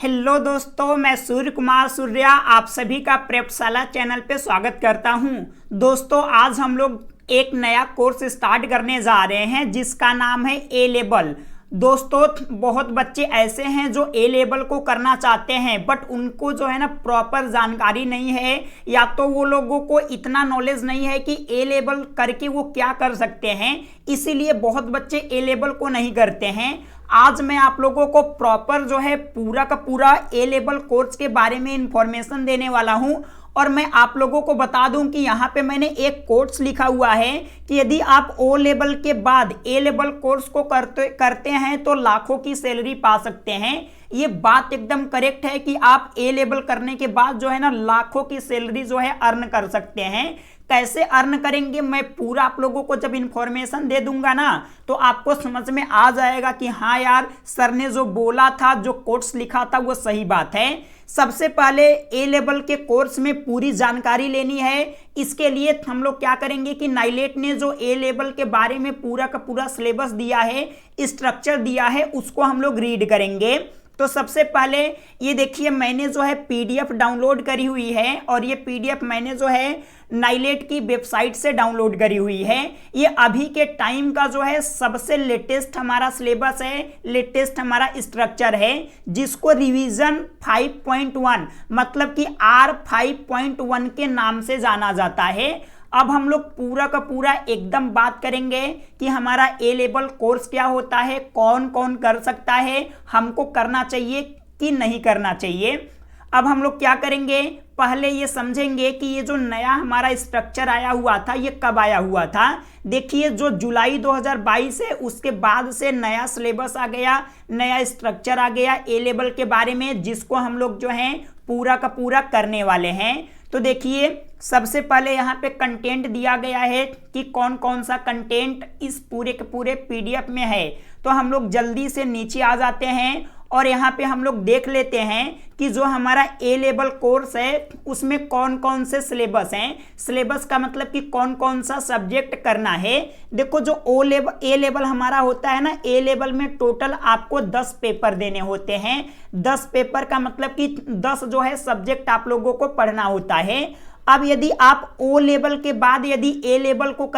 Hello दोस्तों, मैं सूर्य कुमार सूर्या आप सभी का प्रयोगशाला चैनल पे स्वागत करता हूं। दोस्तों, आज हम लोग एक नया कोर्स स्टार्ट करने जा रहे हैं जिसका नाम है ए लेवल। दोस्तों, बहुत बच्चे ऐसे हैं जो ए लेवल को करना चाहते हैं बट उनको जो है ना प्रॉपर जानकारी नहीं है, या तो वो लोगों को इतना नॉलेज नहीं है कि ए लेवल करके वो क्या कर सकते हैं, इसीलिए बहुत बच्चे ए लेवल को नहीं करते हैं। आज मैं आप लोगों को प्रॉपर जो है पूरा का पूरा ए लेवल कोर्स के बारे में इंफॉर्मेशन देने वाला हूं। और मैं आप लोगों को बता दूं कि यहाँ पे मैंने एक कोर्स लिखा हुआ है कि यदि आप ओ लेवल के बाद ए लेवल कोर्स को करते हैं तो लाखों की सैलरी पा सकते हैं। ये बात एकदम करेक्ट है कि आप ए लेवल करने के बाद जो है ना लाखों की सैलरी जो है अर्न कर सकते हैं। कैसे अर्न करेंगे मैं पूरा आप लोगों को जब इंफॉर्मेशन दे दूंगा ना तो आपको समझ में आ जाएगा कि हाँ यार, सर ने जो बोला था, जो कोर्स लिखा था, वो सही बात है। सबसे पहले ए लेवल के कोर्स में पूरी जानकारी लेनी है। इसके लिए हम लोग क्या करेंगे कि नाइलेट ने जो ए लेवल के बारे में पूरा का पूरा सिलेबस दिया है, स्ट्रक्चर दिया है, उसको हम लोग रीड करेंगे। तो सबसे पहले ये देखिए, मैंने जो है पीडीएफ डाउनलोड करी हुई है और ये पीडीएफ मैंने जो है नाइलेट की वेबसाइट से डाउनलोड करी हुई है। ये अभी के टाइम का जो है सबसे लेटेस्ट हमारा सिलेबस है, लेटेस्ट हमारा स्ट्रक्चर है, जिसको रिवीजन 5.1 मतलब कि R5.1 के नाम से जाना जाता है। अब हम लोग पूरा का पूरा एकदम बात करेंगे कि हमारा ए लेवल कोर्स क्या होता है, कौन कौन कर सकता है, हमको करना चाहिए कि नहीं करना चाहिए। अब हम लोग क्या करेंगे, पहले ये समझेंगे कि ये जो नया हमारा स्ट्रक्चर आया हुआ था ये कब आया हुआ था। देखिए, जो जुलाई 2022 है उसके बाद से नया सिलेबस आ गया, नया स्ट्रक्चर आ गया ए लेवल के बारे में, जिसको हम लोग जो है पूरा का पूरा करने वाले हैं। तो देखिए, सबसे पहले यहाँ पे कंटेंट दिया गया है कि कौन कौन सा कंटेंट इस पूरे के पूरे पीडीएफ में है। तो हम लोग जल्दी से नीचे आ जाते हैं और यहाँ पे हम लोग देख लेते हैं कि जो हमारा ए लेवल कोर्स है उसमें कौन कौन से सिलेबस हैं। सिलेबस का मतलब कि कौन कौन सा सब्जेक्ट करना है। देखो, जो ए लेवल हमारा होता है ना, ए लेवल में टोटल आपको 10 पेपर देने होते हैं। 10 पेपर का मतलब कि 10 जो है सब्जेक्ट आप लोगों को पढ़ना होता है। अब यदि आप ओ लेवल के बाद यदि ए लेवल को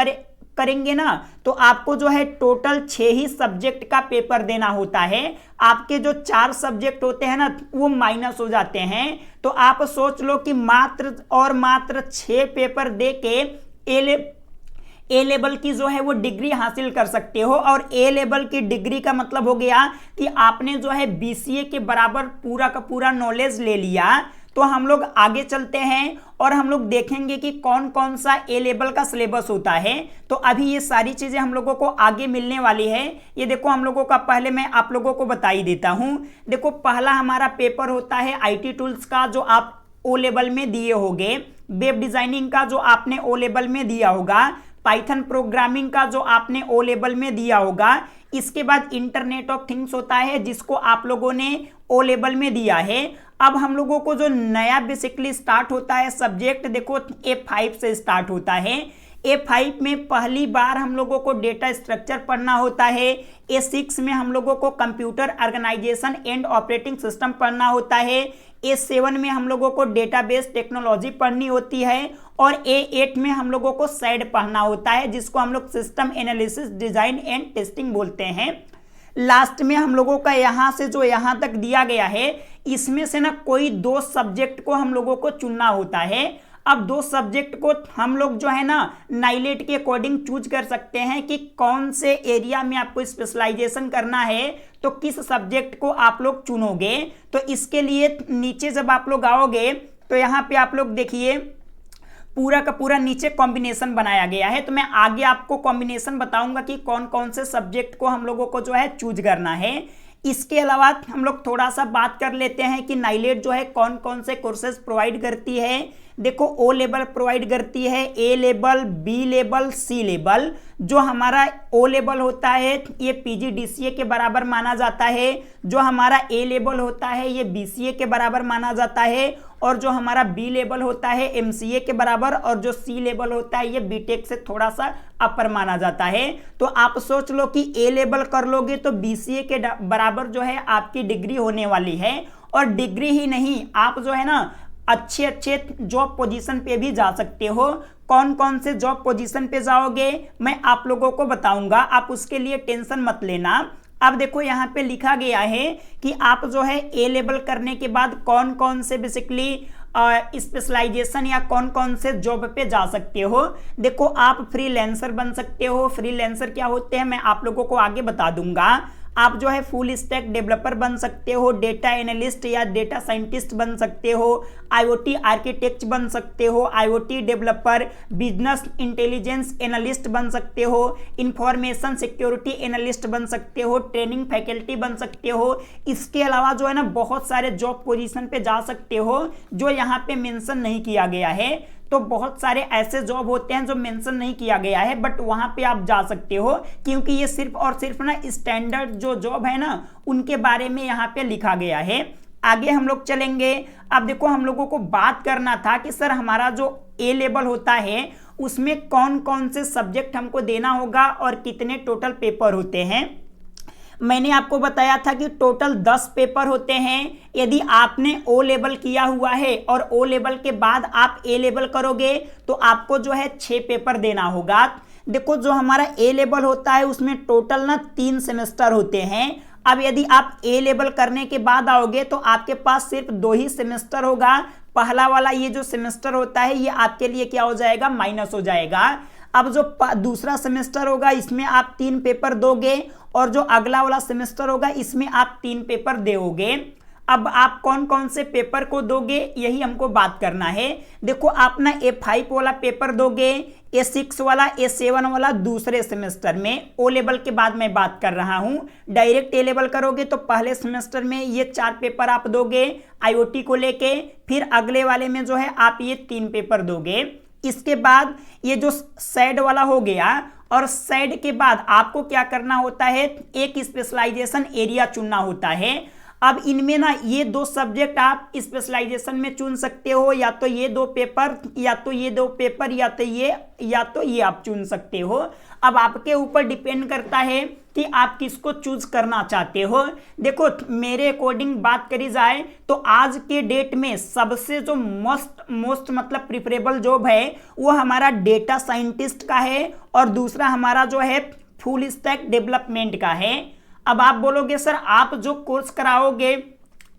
करेंगे ना तो आपको जो है टोटल 6 ही सब्जेक्ट का पेपर देना होता है। आपके जो 4 सब्जेक्ट होते हैं ना वो माइनस हो जाते हैं। तो आप सोच लो कि मात्र और मात्र 6 पेपर दे के ए लेवल की जो है वो डिग्री हासिल कर सकते हो। और ए लेवल की डिग्री का मतलब हो गया कि आपने जो है बीसीए के बराबर पूरा का पूरा नॉलेज ले लिया। तो हम लोग आगे चलते हैं और हम लोग देखेंगे कि कौन कौन सा ए लेवल का सिलेबस होता है। तो अभी ये सारी चीजें हम लोगों को आगे मिलने वाली है। ये देखो, हम लोगों का पहले मैं आप लोगों को बता ही देता हूं। देखो, पहला हमारा पेपर होता है आईटी टूल्स का, जो आप ओ लेवल में दिए होंगे। वेब डिजाइनिंग का जो आपने ओ लेवल में दिया होगा। पाइथन प्रोग्रामिंग का जो आपने ओ लेवल में दिया होगा। इसके बाद इंटरनेट ऑफ थिंग्स होता है जिसको आप लोगों ने ओ लेवल में दिया है। अब हम लोगों को जो नया बेसिकली स्टार्ट होता है सब्जेक्ट, देखो A5 से स्टार्ट होता है। A5 में पहली बार हम लोगों को डेटा स्ट्रक्चर पढ़ना होता है। A6 में हम लोगों को computer organisation and operating system पढ़ना होता है। A7 में हम लोगों को डेटाबेस टेक्नोलॉजी पढ़नी होती है। और A8 में हम लोगों को SAID पढ़ना होता है, जिसको हम लोग system analysis design and testing बोलते हैं। लास्ट में हम लोगों का यहाँ से जो यहाँ तक दिया गया है, इसमें से ना कोई 2 सब्जेक्ट को हम लोगों को चुनना होता है। अब 2 सब्जेक्ट को हम लोग जो है ना नाइलेट के अकॉर्डिंग चूज कर सकते हैं कि कौन से एरिया में आपको स्पेशलाइजेशन करना है, तो किस सब्जेक्ट को आप लोग चुनोगे। तो इसके लिए नीचे जब आप लोग आओगे तो यहाँ पे आप लोग देखिए पूरा का पूरा नीचे कॉम्बिनेशन बनाया गया है। तो मैं आगे आपको कॉम्बिनेशन बताऊंगा कि कौन कौन से सब्जेक्ट को हम लोगों को जो है चूज करना है। इसके अलावा हम लोग थोड़ा सा बात कर लेते हैं कि नाइलेट जो है कौन कौन से कोर्सेज प्रोवाइड करती है। देखो, ओ लेवल प्रोवाइड करती है, ए लेवल, बी लेवल, सी लेवल। जो हमारा ओ लेवल होता है ये पीजीडीसीए के बराबर माना जाता है। जो हमारा ए लेवल होता है ये बीसीए के बराबर माना जाता है। और जो हमारा बी लेवल होता है एमसीए के बराबर। और जो सी लेवल होता है ये बीटेक से थोड़ा सा अपर माना जाता है। तो आप सोच लो कि ए लेवल कर लोगे तो बीसीए के बराबर जो है आपकी डिग्री होने वाली है। और डिग्री ही नहीं, आप जो है ना अच्छे अच्छे जॉब पोजीशन पे भी जा सकते हो। कौन कौन से जॉब पोजीशन पे जाओगे मैं आप लोगों को बताऊंगा, आप उसके लिए टेंशन मत लेना। अब देखो यहाँ पे लिखा गया है कि आप जो है ए लेवल करने के बाद कौन कौन से बेसिकली स्पेशलाइजेशन या कौन कौन से जॉब पे जा सकते हो। देखो आप फ्रीलांसर बन सकते हो। फ्रीलांसर क्या होते हैं मैं आप लोगों को आगे बता दूंगा। आप जो है फुल स्टैक डेवलपर बन सकते हो, डेटा एनालिस्ट या डेटा साइंटिस्ट बन सकते हो, आईओटी आर्किटेक्ट बन सकते हो, IoT developer, business intelligence analyst बन सकते हो, इंफॉर्मेशन सिक्योरिटी एनालिस्ट बन सकते हो, ट्रेनिंग फैकल्टी बन सकते हो। इसके अलावा जो है ना बहुत सारे जॉब पोजीशन पे जा सकते हो जो यहाँ पे मेंशन नहीं किया गया है। तो बहुत सारे ऐसे जॉब होते हैं जो मेंशन नहीं किया गया है, बट वहां पे आप जा सकते हो क्योंकि ये सिर्फ और सिर्फ ना स्टैंडर्ड जो जॉब है ना उनके बारे में यहाँ पे लिखा गया है। आगे हम लोग चलेंगे। अब देखो हम लोगों को बात करना था कि सर हमारा जो ए लेवल होता है उसमें कौन कौन से सब्जेक्ट हमको देना होगा और कितने टोटल पेपर होते हैं। मैंने आपको बताया था कि टोटल 10 पेपर होते हैं। यदि आपने ओ लेवल किया हुआ है और ओ लेवल के बाद आप ए लेवल करोगे तो आपको जो है 6 पेपर देना होगा। देखो जो हमारा ए लेवल होता है उसमें टोटल ना 3 सेमेस्टर होते हैं। अब यदि आप ए लेवल करने के बाद आओगे तो आपके पास सिर्फ 2 ही सेमेस्टर होगा। पहला वाला ये जो सेमेस्टर होता है ये आपके लिए क्या हो जाएगा, माइनस हो जाएगा। अब जो दूसरा सेमेस्टर होगा इसमें आप 3 पेपर दोगे और जो अगला वाला सेमेस्टर होगा इसमें आप 3 पेपर दोगे। अब आप कौन कौन से पेपर को दोगे यही हमको बात करना है। देखो आप ना A5 वाला पेपर दोगे, A6 वाला, A7 वाला दूसरे सेमेस्टर में। ओ लेवल के बाद मैं बात कर रहा हूं। डायरेक्ट ए लेवल करोगे तो पहले सेमेस्टर में ये 4 पेपर आप दोगे आईओटी को लेके, फिर अगले वाले में जो है आप ये 3 पेपर दोगे। इसके बाद ये जो सैड वाला हो गया और सैड के बाद आपको क्या करना होता है, एक स्पेशलाइजेशन एरिया चुनना होता है। अब इनमें ना ये 2 सब्जेक्ट आप स्पेशलाइजेशन में चुन सकते हो, या तो ये 2 पेपर या तो ये 2 पेपर या तो ये आप चुन सकते हो। अब आपके ऊपर डिपेंड करता है कि आप किसको चूज करना चाहते हो। देखो मेरे अकॉर्डिंग बात करी जाए तो आज के डेट में सबसे जो मोस्ट मतलब प्रिफरेबल जॉब है वो हमारा डेटा साइंटिस्ट का है और दूसरा हमारा जो है फुल स्टैक डेवलपमेंट का है। अब आप बोलोगे सर आप जो कोर्स कराओगे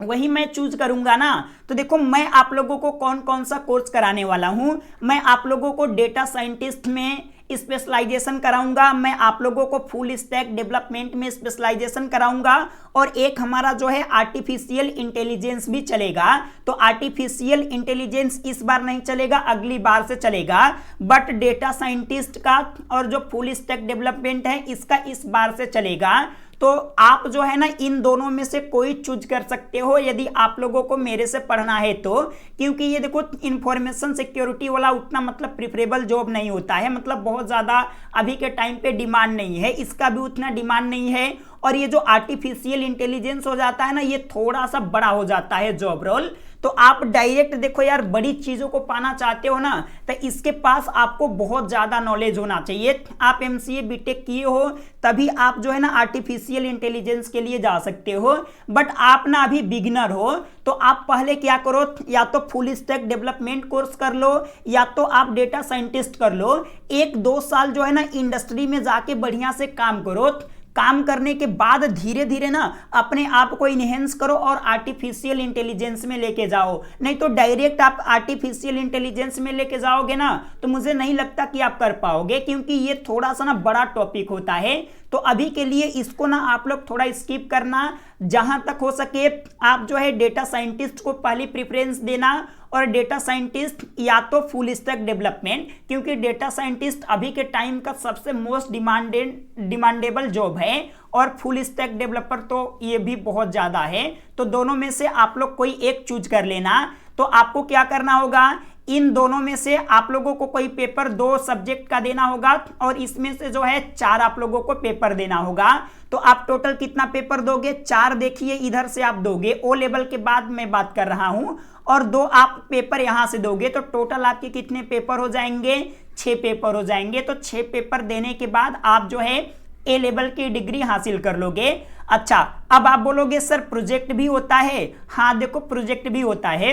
वही मैं चूज करूंगा ना, तो देखो मैं आप लोगों को कौन कौन सा कोर्स कराने वाला हूं। मैं आप लोगों को डेटा साइंटिस्ट में स्पेशलाइजेशन कराऊंगा, मैं आप लोगों को फुल स्टैक डेवलपमेंट में स्पेशलाइजेशन कराऊंगा और एक हमारा जो है आर्टिफिशियल इंटेलिजेंस भी चलेगा। तो आर्टिफिशियल इंटेलिजेंस इस बार नहीं चलेगा, अगली बार से चलेगा, बट डेटा साइंटिस्ट का और जो फुल स्टैक डेवलपमेंट है इसका इस बार से चलेगा। तो आप जो है ना इन दोनों में से कोई चूज कर सकते हो यदि आप लोगों को मेरे से पढ़ना है तो, क्योंकि ये देखो इंफॉर्मेशन सिक्योरिटी वाला उतना मतलब प्रिफरेबल जॉब नहीं होता है, मतलब बहुत ज़्यादा अभी के टाइम पे डिमांड नहीं है, इसका भी उतना डिमांड नहीं है। और ये जो आर्टिफिशियल इंटेलिजेंस हो जाता है ना ये थोड़ा सा बड़ा हो जाता है जॉब रोल। तो आप डायरेक्ट देखो यार बड़ी चीज़ों को पाना चाहते हो ना तो इसके पास आपको बहुत ज़्यादा नॉलेज होना चाहिए। आप MCA BTech किए हो तभी आप जो है ना आर्टिफिशियल इंटेलिजेंस के लिए जा सकते हो, बट आप ना अभी बिगिनर हो तो आप पहले क्या करो, या तो फुल स्टैक डेवलपमेंट कोर्स कर लो या तो आप डेटा साइंटिस्ट कर लो। 1-2 साल जो है ना इंडस्ट्री में जाके बढ़िया से काम करो। काम करने के बाद धीरे धीरे ना अपने आप को इनहेंस करो और आर्टिफिशियल इंटेलिजेंस में लेके जाओ। नहीं तो डायरेक्ट आप आर्टिफिशियल इंटेलिजेंस में लेके जाओगे ना तो मुझे नहीं लगता कि आप कर पाओगे, क्योंकि ये थोड़ा सा ना बड़ा टॉपिक होता है। तो अभी के लिए इसको ना आप लोग थोड़ा स्किप करना, जहां तक हो सके आप जो है डेटा साइंटिस्ट को पहली प्रेफरेंस देना और डेटा साइंटिस्ट या तो फुल स्टैक डेवलपमेंट, क्योंकि डेटा साइंटिस्ट अभी के टाइम का सबसे मोस्ट डिमांडेबल जॉब है और फुल स्टैक डेवलपर तो ये भी बहुत ज़्यादा है। तो दोनों में से आप लोग कोई एक चूज कर लेना। तो आपको क्या करना होगा, इन दोनों में से आप लोगों को कोई पेपर 2 सब्जेक्ट का देना होगा और इसमें से जो है 4 आप लोगों को पेपर देना होगा। तो आप टोटल कितना पेपर दोगे, 4 देखिए इधर से आप दोगे, ओ लेवल के बाद मैं बात कर रहा हूं, और 2 आप पेपर यहां से दोगे। तो टोटल आपके कितने पेपर हो जाएंगे, 6 पेपर हो जाएंगे। तो 6 पेपर देने के बाद आप जो है ए लेवल की डिग्री हासिल कर लोगे। अच्छा, अब आप बोलोगे सर प्रोजेक्ट भी होता है। हाँ देखो, प्रोजेक्ट भी होता है।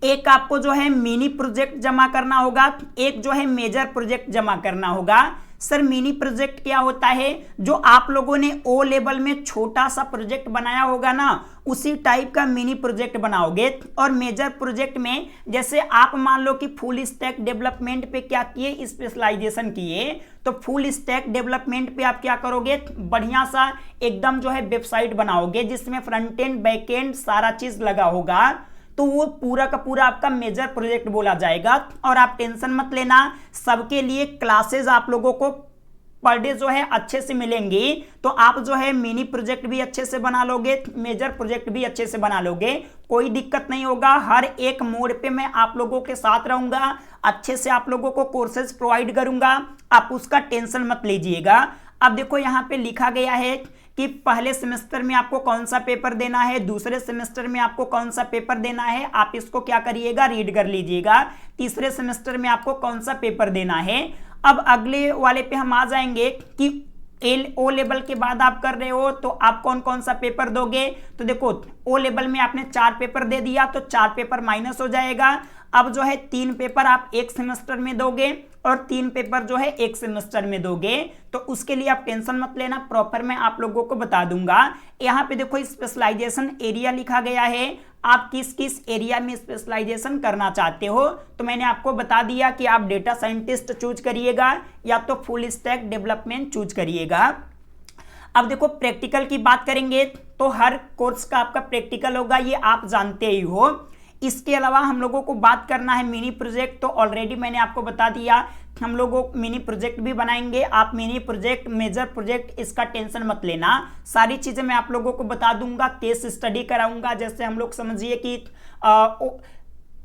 एक आपको जो है मिनी प्रोजेक्ट जमा करना होगा, एक जो है मेजर प्रोजेक्ट जमा करना होगा। सर मिनी प्रोजेक्ट क्या होता है? जो आप लोगों ने ओ लेवल में छोटा सा प्रोजेक्ट बनाया होगा ना, उसी टाइप का मिनी प्रोजेक्ट बनाओगे। और मेजर प्रोजेक्ट में जैसे आप मान लो कि फुल स्टैक डेवलपमेंट पे क्या किए, स्पेशलाइजेशन किए, तो फुल स्टैक डेवलपमेंट पे आप क्या करोगे, बढ़िया सा एकदम जो है वेबसाइट बनाओगे जिसमें फ्रंट एंड बैक एंड सारा चीज लगा होगा, तो वो पूरा का पूरा आपका मेजर प्रोजेक्ट बोला जाएगा। और आप टेंशन मत लेना, सबके लिए क्लासेस आप लोगों को पर डे जो है अच्छे से मिलेंगी, तो आप जो है मिनी प्रोजेक्ट भी अच्छे से बना लोगे, मेजर प्रोजेक्ट भी अच्छे से बना लोगे, कोई दिक्कत नहीं होगा। हर एक मोड पे मैं आप लोगों के साथ रहूंगा, अच्छे से आप लोगों को कोर्सेज प्रोवाइड करूंगा, आप उसका टेंशन मत लीजिएगा। अब देखो यहाँ पे लिखा गया है कि पहले सेमेस्टर में आपको कौन सा पेपर देना है, दूसरे सेमेस्टर में आपको कौन सा पेपर देना है, आप इसको क्या करिएगा, रीड कर लीजिएगा। तीसरे सेमेस्टर में आपको कौन सा पेपर देना है। अब अगले वाले पे हम आ जाएंगे कि ओ लेवल के बाद आप कर रहे हो तो आप कौन कौन सा पेपर दोगे। तो देखो, ओ लेवल में आपने 4 पेपर दे दिया तो 4 पेपर माइनस हो जाएगा। अब जो है 3 पेपर आप एक सेमेस्टर में दोगे और 3 पेपर जो है एक सेमेस्टर में दोगे, तो उसके लिए आप टेंशन मत लेना, प्रॉपर मैं आप लोगों को बता दूंगा। यहाँ पे देखो स्पेशलाइजेशन एरिया लिखा गया है, आप किस किस एरिया में स्पेशलाइजेशन करना चाहते हो। तो मैंने आपको बता दिया कि आप डेटा साइंटिस्ट चूज करिएगा या तो फुल स्टैक डेवलपमेंट चूज करिएगा। अब देखो प्रैक्टिकल की बात करेंगे तो हर कोर्स का आपका प्रैक्टिकल होगा, ये आप जानते ही हो। इसके अलावा हम लोगों को बात करना है मिनी प्रोजेक्ट, तो ऑलरेडी मैंने आपको बता दिया हम लोगों मिनी प्रोजेक्ट भी बनाएंगे। आप मिनी प्रोजेक्ट, मेजर प्रोजेक्ट, इसका टेंशन मत लेना, सारी चीजें मैं आप लोगों को बता दूंगा, केस स्टडी कराऊंगा। जैसे हम लोग समझिए कि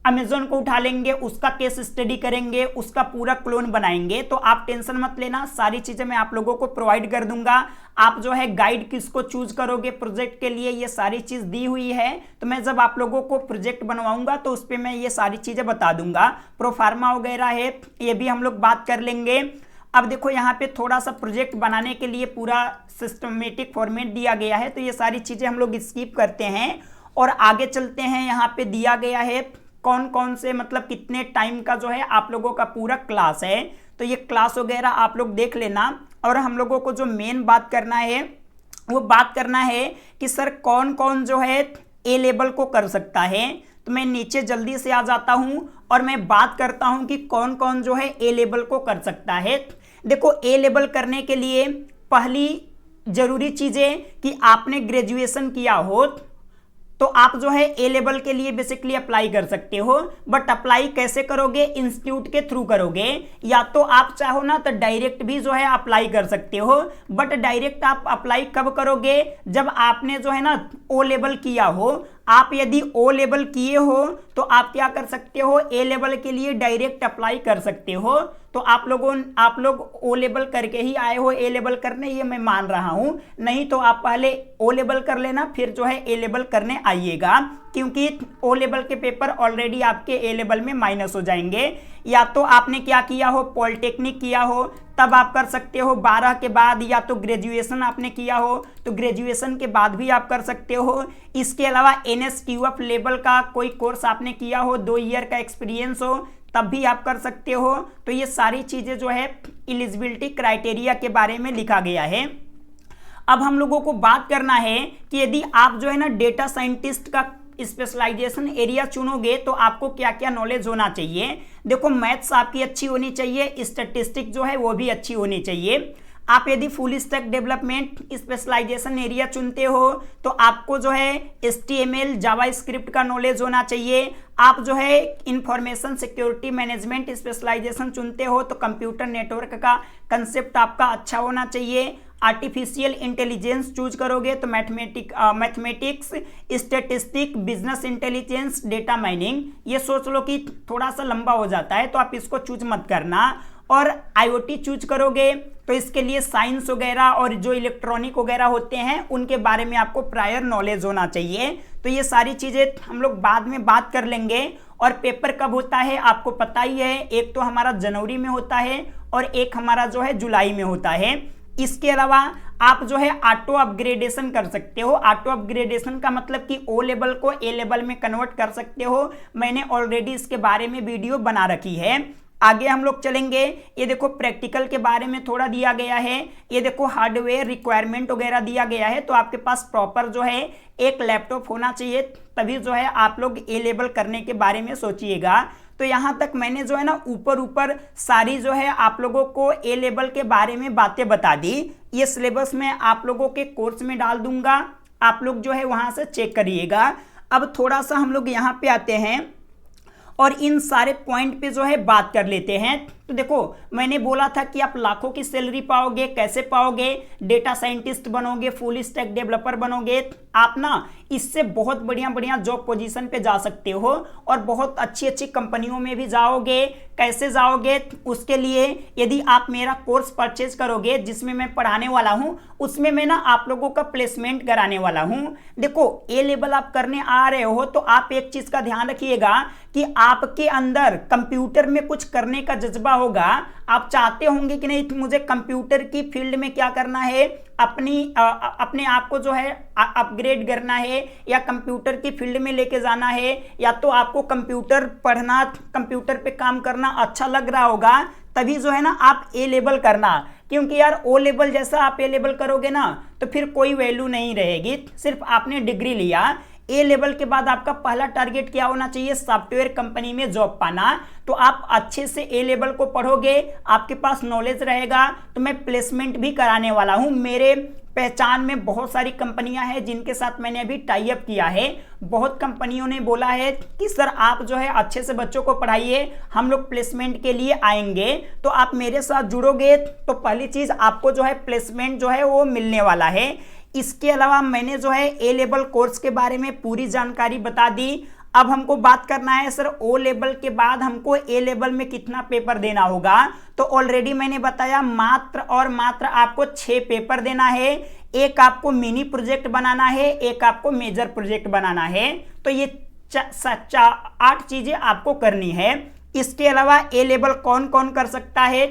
अमेजोन को उठा लेंगे, उसका केस स्टडी करेंगे, उसका पूरा क्लोन बनाएंगे, तो आप टेंशन मत लेना, सारी चीजें मैं आप लोगों को प्रोवाइड कर दूंगा। आप जो है गाइड किसको चूज करोगे प्रोजेक्ट के लिए, ये सारी चीज दी हुई है, तो मैं जब आप लोगों को प्रोजेक्ट बनवाऊंगा तो उस पर मैं ये सारी चीजें बता दूंगा। प्रोफार्मा वगैरह है, ये भी हम लोग बात कर लेंगे। अब देखो यहाँ पे थोड़ा सा प्रोजेक्ट बनाने के लिए पूरा सिस्टमेटिक फॉर्मेट दिया गया है, तो ये सारी चीजें हम लोग स्किप करते हैं और आगे चलते हैं। यहाँ पे दिया गया है कौन कौन से मतलब कितने टाइम का जो है आप लोगों का पूरा क्लास है, तो ये क्लास वगैरह आप लोग देख लेना। और हम लोगों को जो मेन बात करना है वो बात करना है कि सर कौन कौन जो है ए लेवल को कर सकता है। तो मैं नीचे जल्दी से आ जाता हूं और मैं बात करता हूं कि कौन कौन जो है ए लेवल को कर सकता है। देखो, ए लेवल करने के लिए पहली जरूरी चीजें कि आपने ग्रेजुएशन किया हो, तो आप जो है ए लेवल के लिए बेसिकली अप्लाई कर सकते हो। बट अप्लाई कैसे करोगे, इंस्टीट्यूट के थ्रू करोगे, या तो आप चाहो ना तो डायरेक्ट भी जो है अप्लाई कर सकते हो। बट डायरेक्ट आप अप्लाई कब करोगे, जब आपने जो है ना ओ लेवल किया हो। आप यदि ओ लेवल किए हो तो आप क्या कर सकते हो, ए लेवल के लिए डायरेक्ट अप्लाई कर सकते हो। तो आप लोग ओ लेवल करके ही आए हो ए लेवल करने, ये मैं मान रहा हूं। नहीं तो आप पहले ओ लेवल कर लेना, फिर जो है ए लेवल करने आइएगा, क्योंकि ओ लेवल के पेपर ऑलरेडी आपके ए लेवल में माइनस हो जाएंगे। या तो आपने क्या किया हो, पॉलिटेक्निक किया हो, तब आप कर सकते हो 12 के बाद, या तो ग्रेजुएशन आपने किया हो तो ग्रेजुएशन के बाद भी आप कर सकते हो। इसके अलावा NSQF लेवल का कोई कोर्स आपने किया हो, 2 ईयर का एक्सपीरियंस हो, तब भी आप कर सकते हो। तो ये सारी चीजें जो है एलिजिबिलिटी क्राइटेरिया के बारे में लिखा गया है। अब हम लोगों को बात करना है कि यदि आप जो है ना डेटा साइंटिस्ट का स्पेशलाइजेशन एरिया चुनोगे तो आपको क्या क्या नॉलेज होना चाहिए। देखो, मैथ्स आपकी अच्छी होनी चाहिए, स्टैटिस्टिक्स जो है वो भी अच्छी होनी चाहिए। आप यदि full stack development specialisation area चुनते हो तो आपको जो है HTML जावास्क्रिप्ट का नॉलेज होना चाहिए। आप जो है इंफॉर्मेशन सिक्योरिटी मैनेजमेंट स्पेशलाइजेशन चुनते हो तो कंप्यूटर नेटवर्क का कंसेप्ट आपका अच्छा होना चाहिए। आर्टिफिशियल इंटेलिजेंस चूज करोगे तो mathematics, statistic, business intelligence, data mining, ये सोच लो कि थोड़ा सा लंबा हो जाता है तो आप इसको चूज मत करना। और IoT चूज करोगे तो इसके लिए साइंस वगैरह और जो इलेक्ट्रॉनिक वगैरह होते हैं उनके बारे में आपको प्रायर नॉलेज होना चाहिए। तो ये सारी चीज़ें हम लोग बाद में बात कर लेंगे। और पेपर कब होता है आपको पता ही है, एक तो हमारा जनवरी में होता है और एक हमारा जो है जुलाई में होता है। इसके अलावा आप जो है ऑटो अपग्रेडेशन कर सकते हो। ऑटो अपग्रेडेशन का मतलब कि ओ लेवल को ए लेवल में कन्वर्ट कर सकते हो। मैंने ऑलरेडी इसके बारे में वीडियो बना रखी है। आगे हम लोग चलेंगे, ये देखो प्रैक्टिकल के बारे में थोड़ा दिया गया है। ये देखो हार्डवेयर रिक्वायरमेंट वगैरह दिया गया है। तो आपके पास प्रॉपर जो है एक लैपटॉप होना चाहिए, तभी जो है आप लोग ए लेवल करने के बारे में सोचिएगा। तो यहाँ तक मैंने जो है ना ऊपर सारी जो है आप लोगों को ए लेवल के बारे में बातें बता दी। ये सिलेबस मैं आप लोगों के कोर्स में डाल दूंगा, आप लोग जो है वहाँ से चेक करिएगा। अब थोड़ा सा हम लोग यहाँ पे आते हैं और इन सारे पॉइंट पे जो है बात कर लेते हैं। तो देखो मैंने बोला था कि आप लाखों की सैलरी पाओगे, कैसे पाओगे, डेटा साइंटिस्ट बनोगे, फुल स्टैक डेवलपर बनोगे, आप ना इससे बहुत बढ़िया जॉब पोजीशन पे जा सकते हो और बहुत अच्छी कंपनियों में भी जाओगे। कैसे जाओगे, उसके लिए यदि आप मेरा कोर्स परचेज करोगे जिसमें मैं पढ़ाने वाला हूं, उसमें मैं ना आप लोगों का प्लेसमेंट कराने वाला हूं। देखो ए लेवल आप करने आ रहे हो तो आप एक चीज का ध्यान रखिएगा कि आपके अंदर कंप्यूटर में कुछ करने का जज्बा होगा। आप चाहते होंगे कि नहीं मुझे कंप्यूटर की फील्ड में क्या करना है, अपने आप को जो है अपग्रेड करना है या कंप्यूटर की फील्ड में लेके जाना है, या तो आपको कंप्यूटर पढ़ना, कंप्यूटर पे काम करना अच्छा लग रहा होगा, तभी जो है ना आप ए लेवल करना। क्योंकि यार ओ लेवल जैसा आप ए लेवल करोगे ना तो फिर कोई वैल्यू नहीं रहेगी। सिर्फ आपने डिग्री लिया, ए लेवल के बाद आपका पहला टारगेट क्या होना चाहिए, सॉफ्टवेयर कंपनी में जॉब पाना। तो आप अच्छे से ए लेवल को पढ़ोगे, आपके पास नॉलेज रहेगा, तो मैं प्लेसमेंट भी कराने वाला हूं। मेरे पहचान में बहुत सारी कंपनियां हैं जिनके साथ मैंने अभी टाई अप किया है। बहुत कंपनियों ने बोला है कि सर आप जो है अच्छे से बच्चों को पढ़ाइए, हम लोग प्लेसमेंट के लिए आएंगे। तो आप मेरे साथ जुड़ोगे तो पहली चीज आपको जो है प्लेसमेंट जो है वो मिलने वाला है। इसके अलावा मैंने जो है ए लेवल कोर्स के बारे में पूरी जानकारी बता दी। अब हमको बात करना है सर ओ लेवल के बाद हमको ए लेवल में कितना पेपर देना होगा। तो ऑलरेडी मैंने बताया मात्र और मात्र आपको 6 पेपर देना है। एक आपको मिनी प्रोजेक्ट बनाना है, एक आपको मेजर प्रोजेक्ट बनाना है। तो ये 8 चीजें आपको करनी है। इसके अलावा ए लेवल कौन कौन कर सकता है,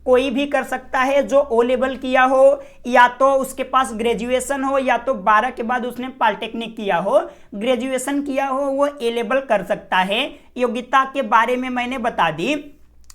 कोई भी कर सकता है जो ओ लेवल किया हो, या तो उसके पास ग्रेजुएशन हो, या तो 12 के बाद उसने पॉलिटेक्निक किया हो। ग्रेजुएशन किया हो वो ए लेवल कर सकता है। योग्यता के बारे में मैंने बता दी।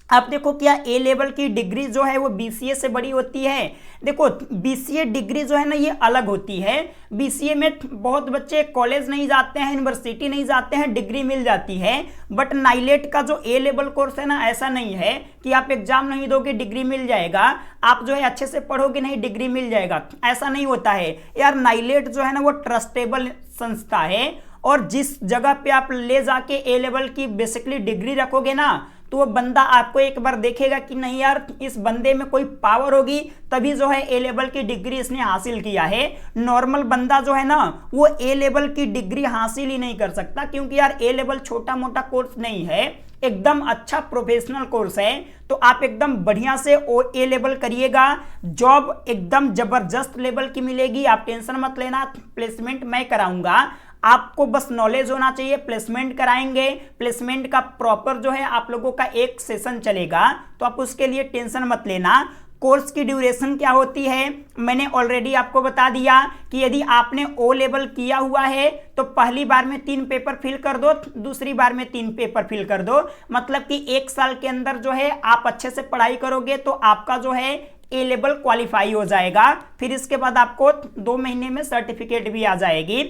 अब देखो क्या ए लेवल की डिग्री जो है वो बीसीए से बड़ी होती है। देखो बीसीए डिग्री जो है ना ये अलग होती है। बीसीए में बहुत बच्चे कॉलेज नहीं जाते हैं, यूनिवर्सिटी नहीं जाते हैं, डिग्री मिल जाती है। बट नाइलेट का जो ए लेवल कोर्स है ना ऐसा नहीं है कि आप एग्जाम नहीं दोगे डिग्री मिल जाएगा, आप जो है अच्छे से पढ़ोगे नहीं डिग्री मिल जाएगा, ऐसा नहीं होता है यार। नाइलेट जो है ना वो ट्रस्टेबल संस्था है और जिस जगह पे आप ले जाके ए लेवल की बेसिकली डिग्री रखोगे ना तो वो बंदा आपको एक बार देखेगा कि नहीं यार इस बंदे में कोई पावर होगी, तभी जो है ए लेवल की डिग्री इसने हासिल किया है। नॉर्मल बंदा जो है ना वो ए लेवल की डिग्री हासिल ही नहीं कर सकता, क्योंकि यार ए लेवल छोटा मोटा कोर्स नहीं है, एकदम अच्छा प्रोफेशनल कोर्स है। तो आप एकदम बढ़िया से ए लेवल करिएगा, जॉब एकदम जबरदस्त लेवल की मिलेगी, आप टेंशन मत लेना। प्लेसमेंट मैं कराऊंगा, आपको बस नॉलेज होना चाहिए, प्लेसमेंट कराएंगे। प्लेसमेंट का प्रॉपर जो है आप लोगों का एक सेशन चलेगा, तो आप उसके लिए टेंशन मत लेना। कोर्स की ड्यूरेशन क्या होती है मैंने ऑलरेडी आपको बता दिया कि यदि आपने ओ लेवल किया हुआ है तो पहली बार में 3 पेपर फिल कर दो, दूसरी बार में 3 पेपर फिल कर दो। मतलब कि 1 साल के अंदर जो है आप अच्छे से पढ़ाई करोगे तो आपका जो है ए लेवल क्वालिफाई हो जाएगा। फिर इसके बाद आपको 2 महीने में सर्टिफिकेट भी आ जाएगी।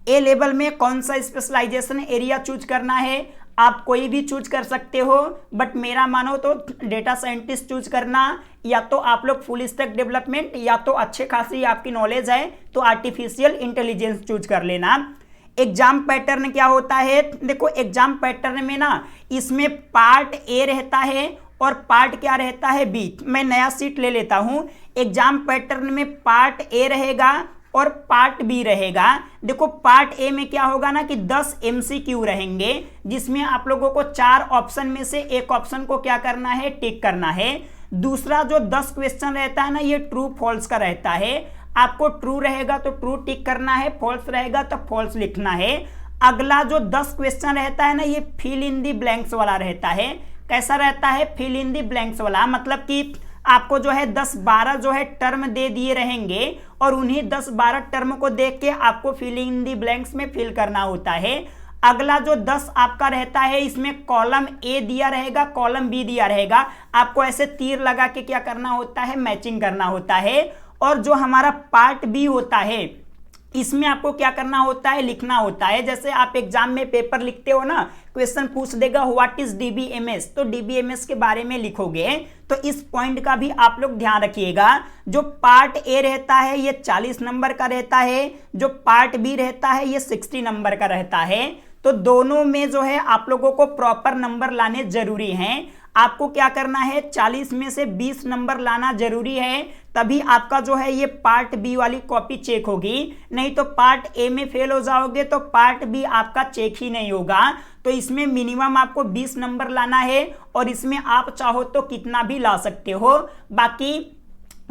ए लेवल में कौन सा स्पेशलाइजेशन एरिया चूज करना है, आप कोई भी चूज कर सकते हो, बट मेरा मानो तो डेटा साइंटिस्ट चूज करना, या तो आप लोग फुल स्टैक डेवलपमेंट, या तो अच्छे खासी आपकी नॉलेज है तो आर्टिफिशियल इंटेलिजेंस चूज कर लेना। एग्जाम पैटर्न क्या होता है, देखो एग्जाम पैटर्न में ना इसमें पार्ट ए रहता है और पार्ट क्या रहता है बी। मैं नया सीट ले लेता हूं। एग्जाम पैटर्न में पार्ट ए रहेगा और पार्ट बी रहेगा। देखो पार्ट ए में क्या होगा ना कि 10 MCQ रहेंगे, जिसमें आप लोगों को 4 ऑप्शन में से एक ऑप्शन को क्या करना है, टिक करना है। दूसरा जो 10 क्वेश्चन रहता है ना ये ट्रू फॉल्स का रहता है, आपको ट्रू रहेगा तो ट्रू टिक करना है, फॉल्स रहेगा तो फॉल्स लिखना है। अगला जो 10 क्वेश्चन रहता है ना ये फिल इन दी ब्लैंक्स वाला रहता है। कैसा रहता है, फिल इन दी ब्लैंक्स वाला, मतलब कि आपको जो है 10-12 जो है टर्म दे दिए रहेंगे और उन्हीं 10-12 टर्म को देख के आपको फिलिंग इन दी ब्लैंक्स में फिल करना होता है। अगला जो 10 आपका रहता है, इसमें कॉलम ए दिया रहेगा, कॉलम बी दिया रहेगा, आपको ऐसे तीर लगा के क्या करना होता है, मैचिंग करना होता है। और जो हमारा पार्ट बी होता है, इसमें आपको क्या करना होता है, लिखना होता है। जैसे आप एग्जाम में पेपर लिखते हो ना, क्वेश्चन पूछ देगा व्हाट इज डीबीएमएस, तो डीबीएमएस के बारे में लिखोगे। तो इस पॉइंट का भी आप लोग ध्यान रखिएगा। जो पार्ट ए रहता है ये 40 नंबर का रहता है, जो पार्ट बी रहता है ये 60 नंबर का रहता है। तो दोनों में जो है आप लोगों को प्रॉपर नंबर लाने जरूरी हैं। आपको क्या करना है, 40 में से 20 नंबर लाना जरूरी है, तभी आपका जो है ये पार्ट बी वाली कॉपी चेक होगी। नहीं तो पार्ट ए में फेल हो जाओगे तो पार्ट बी आपका चेक ही नहीं होगा। तो इसमें मिनिमम आपको 20 नंबर लाना है और इसमें आप चाहो तो कितना भी ला सकते हो। बाकी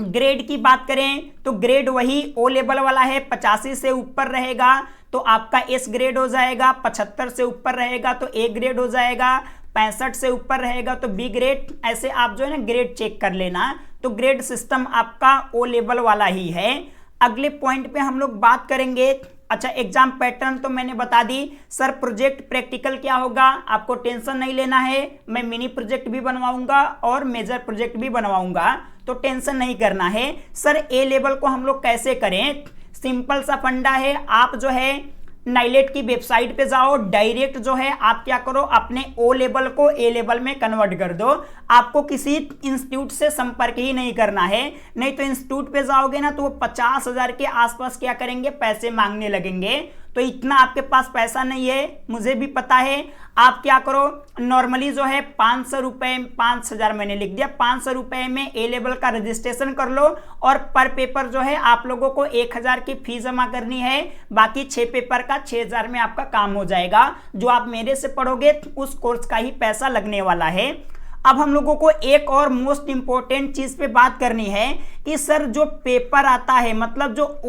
ग्रेड की बात करें तो ग्रेड वही ओ लेवल वाला है, 85 से ऊपर रहेगा तो आपका एस ग्रेड हो जाएगा, 75 से ऊपर रहेगा तो ए ग्रेड हो जाएगा, 65 से ऊपर रहेगा तो बी ग्रेड। ऐसे आप जो है ना ग्रेड चेक कर लेना। तो ग्रेड सिस्टम आपका ओ लेवल वाला ही है। अगले पॉइंट पे हम लोग बात करेंगे। अच्छा, एग्जाम पैटर्न तो मैंने बता दी। सर प्रोजेक्ट प्रैक्टिकल क्या होगा, आपको टेंशन नहीं लेना है, मैं मिनी प्रोजेक्ट भी बनवाऊंगा और मेजर प्रोजेक्ट भी बनवाऊंगा, तो टेंशन नहीं करना है। सर ए लेवल को हम लोग कैसे करें, सिंपल सा फंडा है। आप जो है नाइलेट की वेबसाइट पे जाओ, डायरेक्ट जो है आप क्या करो, अपने ओ लेवल को ए लेवल में कन्वर्ट कर दो। आपको किसी इंस्टीट्यूट से संपर्क ही नहीं करना है, नहीं तो इंस्टीट्यूट पे जाओगे ना तो वो 50,000 के आसपास क्या करेंगे, पैसे मांगने लगेंगे। तो इतना आपके पास पैसा नहीं है, मुझे भी पता है। आप क्या करो, नॉर्मली जो है 500 रुपए, 5,000 मैंने लिख दिया, 500 रुपए में ए लेवल का रजिस्ट्रेशन कर लो और पर पेपर जो है आप लोगों को 1,000 की फीस जमा करनी है। बाकी 6 पेपर का 6,000 में आपका काम हो जाएगा। जो आप मेरे से पढ़ोगे उस कोर्स का ही पैसा लगने वाला है। अब हम लोगों को एक और मोस्ट इंपॉर्टेंट चीज पे बात करनी है कि सर जो पेपर आता है, मतलब जो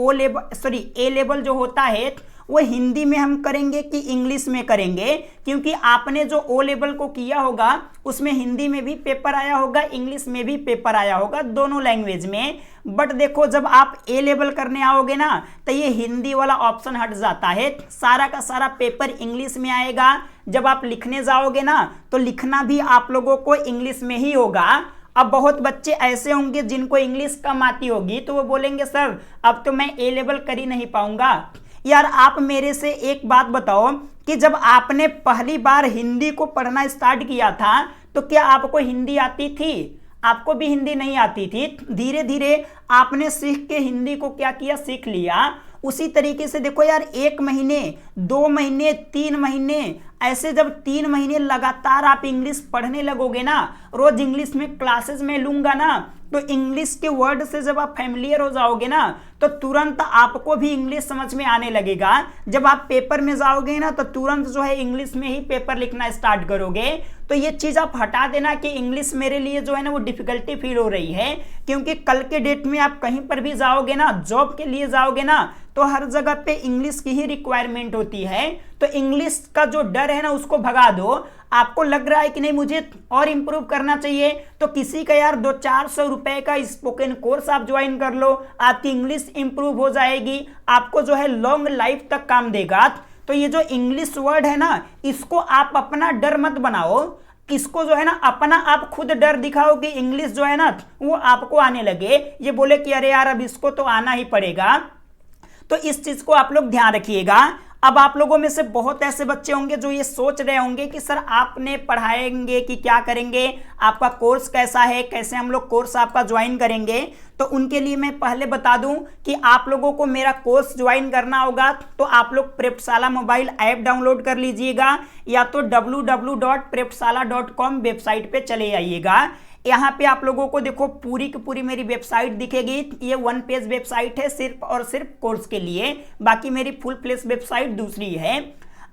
ए लेवल जो होता है वो हिंदी में हम करेंगे कि इंग्लिश में करेंगे, क्योंकि आपने जो ओ लेवल को किया होगा उसमें हिंदी में भी पेपर आया होगा, इंग्लिश में भी पेपर आया होगा, दोनों लैंग्वेज में। बट देखो जब आप ए लेवल करने आओगे ना तो ये हिंदी वाला ऑप्शन हट जाता है, सारा का सारा पेपर इंग्लिश में आएगा। जब आप लिखने जाओगे ना तो लिखना भी आप लोगों को इंग्लिश में ही होगा। अब बहुत बच्चे ऐसे होंगे जिनको इंग्लिश कम आती होगी तो वो बोलेंगे सर अब तो मैं ए लेवल कर ही नहीं पाऊंगा। यार आप मेरे से एक बात बताओ कि जब आपने पहली बार हिंदी को पढ़ना स्टार्ट किया था तो क्या आपको हिंदी आती थी? आपको भी हिंदी नहीं आती थी। धीरे धीरे आपने सीख के हिंदी को क्या किया, सीख लिया। उसी तरीके से देखो यार, 1 महीने 2 महीने 3 महीने ऐसे जब 3 महीने लगातार आप इंग्लिश पढ़ने लगोगे ना, रोज इंग्लिश में क्लासेस में लूंगा ना, तो इंग्लिश के वर्ड से जब आप फैमिलियर हो जाओगे ना तो तुरंत आपको भी इंग्लिश समझ में आने लगेगा। जब आप पेपर में जाओगे ना तो तुरंत जो है इंग्लिश में ही पेपर लिखना स्टार्ट करोगे। तो ये चीज आप हटा देना कि इंग्लिश मेरे लिए जो है ना वो डिफिकल्टी फील हो रही है, क्योंकि कल के डेट में आप कहीं पर भी जाओगे ना, जॉब के लिए जाओगे ना, तो हर जगह पे इंग्लिश की ही रिक्वायरमेंट होती है। तो इंग्लिश का जो डर है ना उसको भगा दो। आपको लग रहा है कि नहीं मुझे और इंप्रूव करना चाहिए, तो किसी का यार 200-400 रुपए का स्पोकन कोर्स आप ज्वाइन कर लो, आपकी इंग्लिश इंप्रूव हो जाएगी, आपको जो है लॉन्ग लाइफ तक काम देगा। तो ये जो इंग्लिश वर्ड है ना इसको आप अपना डर मत बनाओ, इसको जो है ना अपना आप खुद डर दिखाओ कि इंग्लिश जो है ना वो आपको आने लगे, ये बोले कि अरे यार अब इसको तो आना ही पड़ेगा। तो इस चीज को आप लोग ध्यान रखिएगा। अब आप लोगों में से बहुत ऐसे बच्चे होंगे जो ये सोच रहे होंगे कि सर आपने पढ़ाएंगे कि क्या करेंगे, आपका कोर्स कैसा है, कैसे हम लोग कोर्स आपका ज्वाइन करेंगे। तो उनके लिए मैं पहले बता दूं कि आप लोगों को मेरा कोर्स ज्वाइन करना होगा तो आप लोग प्रेपशाला मोबाइल ऐप डाउनलोड कर लीजिएगा, या तो www.prepshala.com वेबसाइट पे चले आइएगा। यहाँ पे आप लोगों को देखो पूरी की पूरी मेरी वेबसाइट दिखेगी। ये 1 पेज वेबसाइट है सिर्फ और सिर्फ कोर्स के लिए, बाकी मेरी फुल फ्लेश वेबसाइट दूसरी है।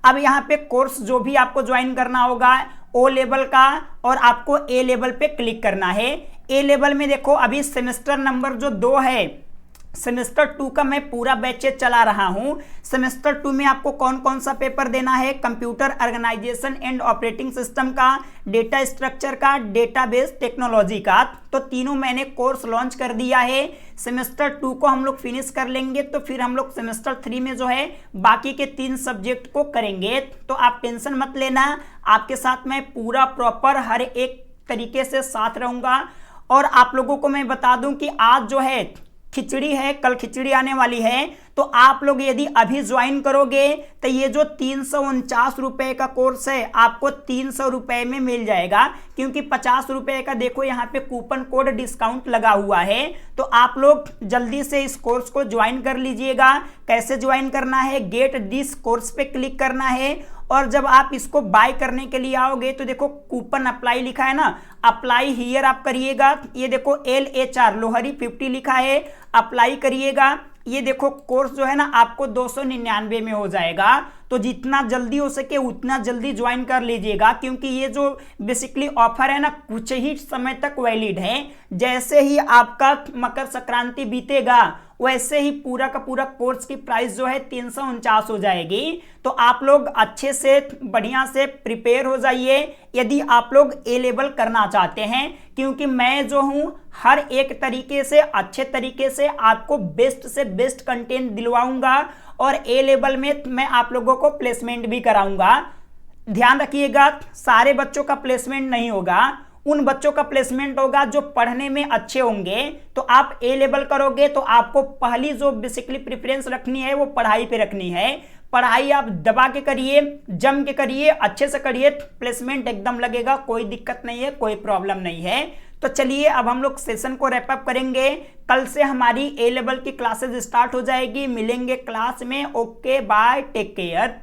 अब यहाँ पे कोर्स जो भी आपको ज्वाइन करना होगा ओ लेवल का, और आपको ए लेवल पे क्लिक करना है। ए लेवल में देखो अभी सेमेस्टर नंबर जो 2 है, सेमेस्टर 2 का मैं पूरा बैच चला रहा हूं। सेमेस्टर 2 में आपको कौन कौन सा पेपर देना है, computer organisation and operating system का, डेटा स्ट्रक्चर का, डेटाबेस टेक्नोलॉजी का। तो तीनों मैंने कोर्स लॉन्च कर दिया है। सेमेस्टर 2 को हम लोग फिनिश कर लेंगे तो फिर हम लोग सेमेस्टर 3 में जो है बाकी के 3 सब्जेक्ट को करेंगे। तो आप टेंशन मत लेना, आपके साथ मैं पूरा प्रॉपर हर एक तरीके से साथ रहूंगा। और आप लोगों को मैं बता दूं कि आज जो है खिचड़ी है, कल खिचड़ी आने वाली है। तो आप लोग यदि अभी ज्वाइन करोगे तो ये जो 349 रुपए का कोर्स है आपको 300 रुपए में मिल जाएगा, क्योंकि 50 रुपए का देखो यहाँ पे कूपन कोड डिस्काउंट लगा हुआ है। तो आप लोग जल्दी से इस कोर्स को ज्वाइन कर लीजिएगा। कैसे ज्वाइन करना है, गेट दिस कोर्स पे क्लिक करना है और जब आप इसको बाय करने के लिए आओगे तो देखो कूपन अप्लाई लिखा है ना, अप्लाई हियर आप करिएगा। ये देखो LHR लोहरी 50 लिखा है, अप्लाई करिएगा। ये देखो कोर्स जो है ना आपको 299 में हो जाएगा। तो जितना जल्दी हो सके उतना जल्दी ज्वाइन कर लीजिएगा, क्योंकि ये जो बेसिकली ऑफर है ना कुछ ही समय तक वैलिड है। जैसे ही आपका मकर संक्रांति बीतेगा वैसे ही पूरा का पूरा कोर्स की प्राइस जो है 349 हो जाएगी। तो आप लोग अच्छे से बढ़िया से प्रिपेयर हो जाइए यदि आप लोग ए लेवल करना चाहते हैं, क्योंकि मैं जो हूं हर एक तरीके से अच्छे तरीके से आपको बेस्ट से बेस्ट कंटेंट दिलवाऊंगा और ए लेवल में मैं आप लोगों को प्लेसमेंट भी कराऊंगा। ध्यान रखिएगा, सारे बच्चों का प्लेसमेंट नहीं होगा, उन बच्चों का प्लेसमेंट होगा जो पढ़ने में अच्छे होंगे। तो आप ए लेवल करोगे तो आपको पहली जो बेसिकली प्रेफरेंस रखनी है वो पढ़ाई पे रखनी है। पढ़ाई आप दबा के करिए, जम के करिए, अच्छे से करिए, प्लेसमेंट एकदम लगेगा, कोई दिक्कत नहीं है, कोई प्रॉब्लम नहीं है। तो चलिए अब हम लोग सेशन को रैप अप करेंगे। कल से हमारी ए लेवल की क्लासेस स्टार्ट हो जाएगी। मिलेंगे क्लास में। Okay bye, take care.